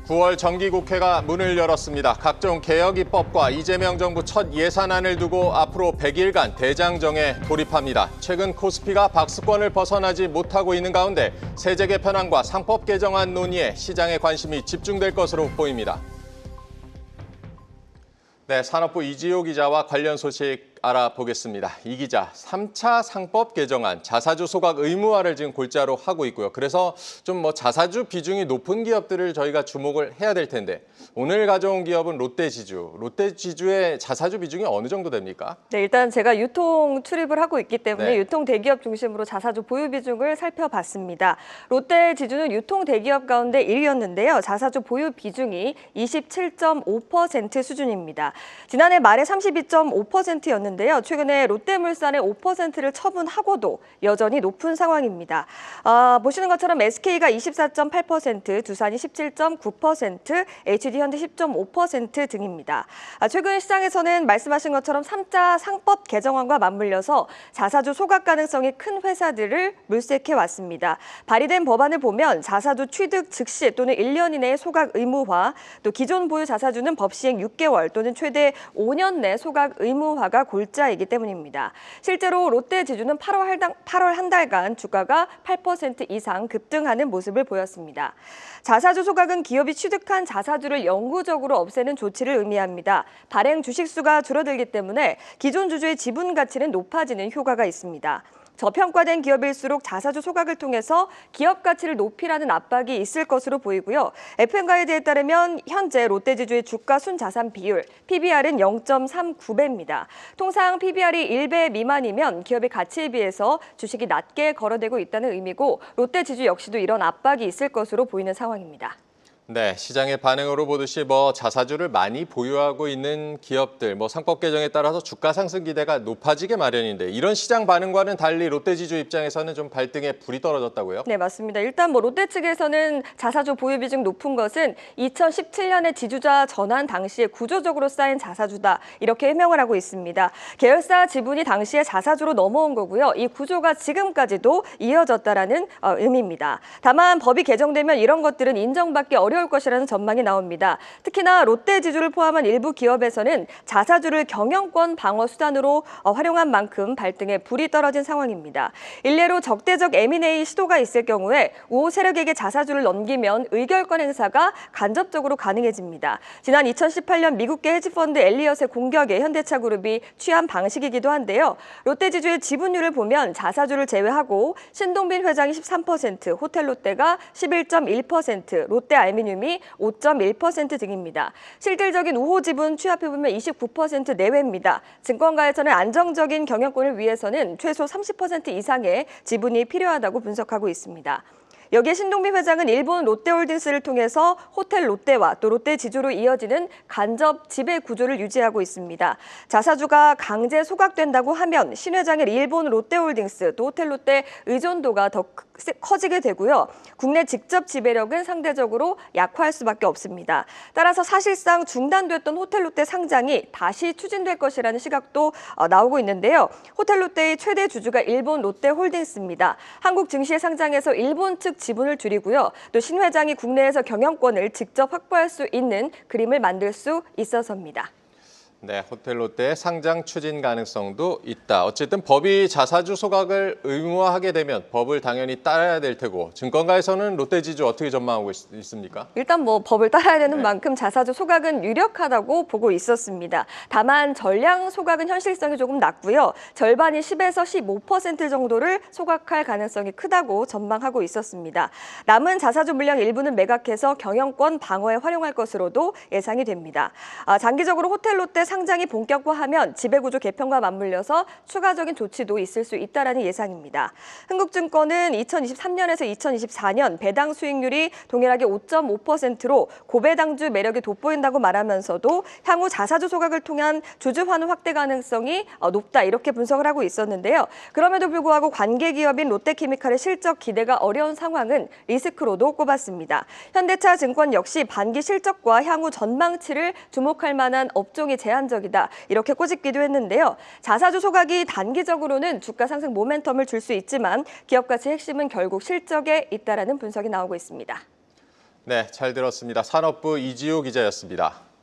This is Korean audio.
9월 정기국회가 문을 열었습니다. 각종 개혁 입법과 이재명 정부 첫 예산안을 두고 앞으로 100일간 대장정에 돌입합니다. 최근 코스피가 박스권을 벗어나지 못하고 있는 가운데 세제 개편안과 상법 개정안 논의에 시장의 관심이 집중될 것으로 보입니다. 네, 산업부 이지호 기자와 관련 소식 알아보겠습니다. 이 기자, 3차 상법 개정안 자사주 소각 의무화를 지금 골자로 하고 있고요. 그래서 좀 자사주 비중이 높은 기업들을 저희가 주목을 해야 될 텐데 오늘 가져온 기업은 롯데지주. 롯데지주의 자사주 비중이 어느 정도 됩니까? 네, 일단 제가 유통 출입을 하고 있기 때문에 네. 유통 대기업 중심으로 자사주 보유 비중을 살펴봤습니다. 롯데지주는 유통 대기업 가운데 1위였는데요. 자사주 보유 비중이 27.5% 수준입니다. 지난해 말에 32.5%였는데요. 최근에 롯데물산의 5%를 처분하고도 여전히 높은 상황입니다. 보시는 것처럼 SK가 24.8%, 두산이 17.9%, HD현대 10.5% 등입니다. 최근 시장에서는 말씀하신 것처럼 3차 상법 개정안과 맞물려서 자사주 소각 가능성이 큰 회사들을 물색해왔습니다. 발의된 법안을 보면 자사주 취득 즉시 또는 1년 이내에 소각 의무화, 또 기존 보유 자사주는 법 시행 6개월 또는 최대 5년 내 소각 의무화가 골자이기 때문입니다. 실제로 롯데지주는 8월 한 달간 주가가 8% 이상 급등하는 모습을 보였습니다. 자사주 소각은 기업이 취득한 자사주를 영구적으로 없애는 조치를 의미합니다. 발행 주식수가 줄어들기 때문에 기존 주주의 지분 가치는 높아지는 효과가 있습니다. 저평가된 기업일수록 자사주 소각을 통해서 기업 가치를 높이라는 압박이 있을 것으로 보이고요. FM가이드에 따르면 현재 롯데지주의 주가 순자산 비율, PBR은 0.39배입니다. 통상 PBR이 1배 미만이면 기업의 가치에 비해서 주식이 낮게 거래되고 있다는 의미고 롯데지주 역시도 이런 압박이 있을 것으로 보이는 상황입니다. 네, 시장의 반응으로 보듯이 자사주를 많이 보유하고 있는 기업들, 상법 개정에 따라서 주가 상승 기대가 높아지게 마련인데 이런 시장 반응과는 달리 롯데지주 입장에서는 좀 발등에 불이 떨어졌다고요? 네, 맞습니다. 일단 롯데 측에서는 자사주 보유 비중 높은 것은 2017년에 지주자 전환 당시에 구조적으로 쌓인 자사주다 이렇게 해명을 하고 있습니다. 계열사 지분이 당시에 자사주로 넘어온 거고요. 이 구조가 지금까지도 이어졌다라는 의미입니다. 다만 법이 개정되면 이런 것들은 인정받기 어려울 것이라는 전망이 나옵니다. 특히나 롯데지주를 포함한 일부 기업에서는 자사주를 경영권 방어 수단으로 활용한 만큼 발등에 불이 떨어진 상황입니다. 일례로 적대적 M&A 시도가 있을 경우에 우호 세력에게 자사주를 넘기면 의결권 행사가 간접적으로 가능해집니다. 지난 2018년 미국계 헤지펀드 엘리엇의 공격에 현대차그룹이 취한 방식이기도 한데요. 롯데지주의 지분율을 보면 자사주를 제외하고 신동빈 회장이 13%, 호텔롯데가 11.1%, 롯데알미늄이 5.1% 등입니다. 실질적인 우호 지분 취합해보면 29% 내외입니다. 증권가에서는 안정적인 경영권을 위해서는 최소 30% 이상의 지분이 필요하다고 분석하고 있습니다. 여기에 신동빈 회장은 일본 롯데홀딩스를 통해서 호텔 롯데와 또 롯데지주로 이어지는 간접 지배 구조를 유지하고 있습니다. 자사주가 강제 소각된다고 하면 신 회장의 일본 롯데홀딩스 또 호텔 롯데 의존도가 더 커지게 되고요. 국내 직접 지배력은 상대적으로 약화할 수밖에 없습니다. 따라서 사실상 중단됐던 호텔 롯데 상장이 다시 추진될 것이라는 시각도 나오고 있는데요. 호텔 롯데의 최대 주주가 일본 롯데홀딩스입니다. 한국 증시에 상장해서 일본 측 지분을 줄이고요. 또 신 회장이 국내에서 경영권을 직접 확보할 수 있는 그림을 만들 수 있어서입니다. 네, 호텔 롯데의 상장 추진 가능성도 있다. 어쨌든 법이 자사주 소각을 의무화하게 되면 법을 당연히 따라야 될 테고 증권가에서는 롯데지주 어떻게 전망하고 있습니까? 일단 법을 따라야 되는 만큼 자사주 소각은 유력하다고 보고 있었습니다. 다만 전량 소각은 현실성이 조금 낮고요. 절반이 10에서 15% 정도를 소각할 가능성이 크다고 전망하고 있었습니다. 남은 자사주 물량 일부는 매각해서 경영권 방어에 활용할 것으로도 예상이 됩니다. 장기적으로 호텔 롯데 상장이 본격화하면 지배구조 개편과 맞물려서 추가적인 조치도 있을 수 있다는 예상입니다. 흥국증권은 2023년에서 2024년 배당 수익률이 동일하게 5.5%로 고배당주 매력이 돋보인다고 말하면서도 향후 자사주 소각을 통한 주주 환원 확대 가능성이 높다 이렇게 분석을 하고 있었는데요. 그럼에도 불구하고 관계기업인 롯데케미칼의 실적 기대가 어려운 상황은 리스크로도 꼽았습니다. 현대차증권 역시 반기 실적과 향후 전망치를 주목할 만한 업종이 제한적이다 이렇게 꼬집기도 했는데요. 자사주 소각이 단기적으로는 주가 상승 모멘텀을 줄 수 있지만 기업 가치 핵심은 결국 실적에 있다라는 분석이 나오고 있습니다. 네, 잘 들었습니다. 산업부 이지호 기자였습니다.